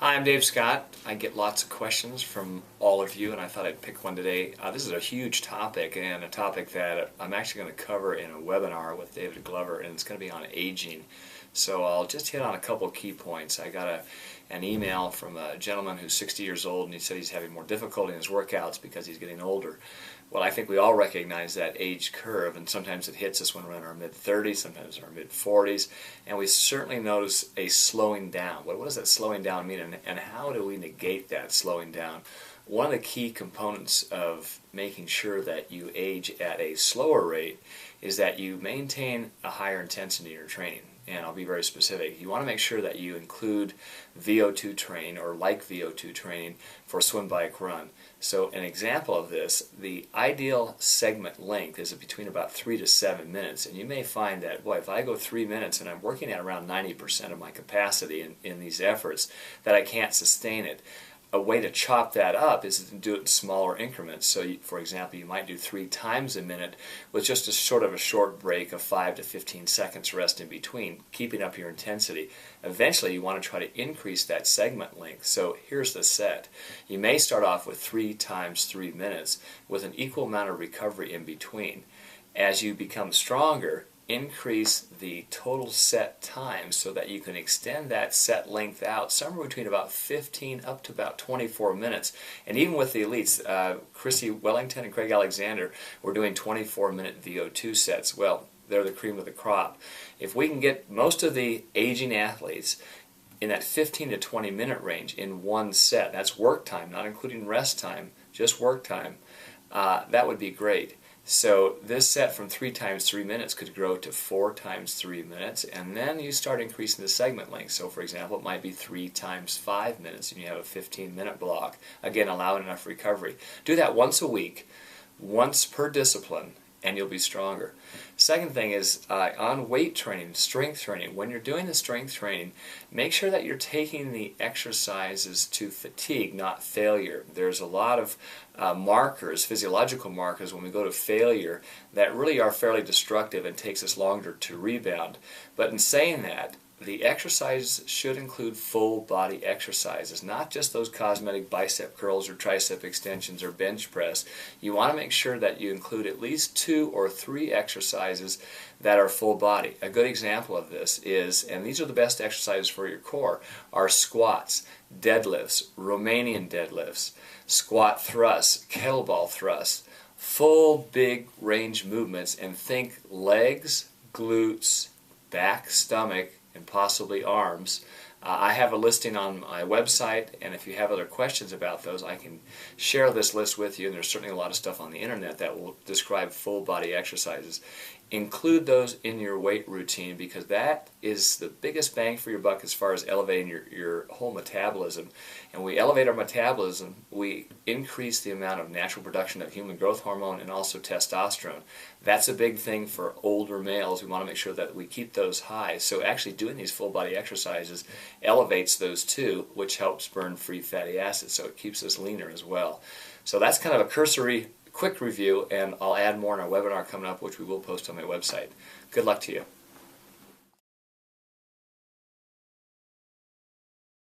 Hi, I'm Dave Scott. I get lots of questions from all of you, and I thought I'd pick one today. This is a huge topic, and a topic that I'm actually going to cover in a webinar with David Glover, and it's going to be on aging. So I'll just hit on a couple of key points. I got an email from a gentleman who's 60 years old, and he said he's having more difficulty in his workouts because he's getting older. Well, I think we all recognize that age curve, and sometimes it hits us when we're in our mid-30s, sometimes in our mid-40s, and we certainly notice a slowing down. What does that slowing down mean, and how do we negate that slowing down? One of the key components of making sure that you age at a slower rate is that you maintain a higher intensity in your training. And I'll be very specific. You want to make sure that you include VO2 training or like VO2 training for swim, bike, run. So an example of this, the ideal segment length is between about 3 to 7 minutes. And you may find that, boy, if I go 3 minutes and I'm working at around 90% of my capacity in these efforts, that I can't sustain it. A way to chop that up is to do it in smaller increments. So, for example, you might do 3 times a minute with just a sort of a short break of 5 to 15 seconds rest in between, keeping up your intensity. Eventually, you want to try to increase that segment length. So here's the set. You may start off with 3 times 3 minutes with an equal amount of recovery in between. As you become stronger, increase the total set time so that you can extend that set length out somewhere between about 15 up to about 24 minutes. And even with the elites, Chrissy Wellington and Craig Alexander were doing 24-minute VO2 sets. Well, they're the cream of the crop. If we can get most of the aging athletes in that 15 to 20 minute range in one set, that's work time, not including rest time, just work time, that would be great. So this set from 3 times 3 minutes could grow to 4 times 3 minutes, and then you start increasing the segment length. So for example, it might be 3 times 5 minutes, and you have a 15-minute block. Again, allowing enough recovery. Do that once a week, once per discipline, and you'll be stronger. Second thing is on weight training, strength training. When you're doing the strength training, make sure that you're taking the exercises to fatigue, not failure. There's a lot of markers, physiological markers, when we go to failure that really are fairly destructive and takes us longer to rebound. But in saying that, the exercise should include full body exercises, not just those cosmetic bicep curls or tricep extensions or bench press. You want to make sure that you include at least 2 or 3 exercises that are full body. A good example of this is, and these are the best exercises for your core, are squats, deadlifts, Romanian deadlifts, squat thrusts, kettlebell thrusts, full big range movements, and think legs, glutes, back, stomach, and possibly arms. I have a listing on my website, and if you have other questions about those, I can share this list with you, and there's certainly a lot of stuff on the internet that will describe full body exercises. Include those in your weight routine because that is the biggest bang for your buck as far as elevating your whole metabolism. And we elevate our metabolism, we increase the amount of natural production of human growth hormone and also testosterone. That's a big thing for older males. We want to make sure that we keep those high. So actually doing these full body exercises elevates those too, which helps burn free fatty acids, so it keeps us leaner as well. So that's kind of a cursory quick review, and I'll add more in our webinar coming up, which we will post on my website. Good luck to you.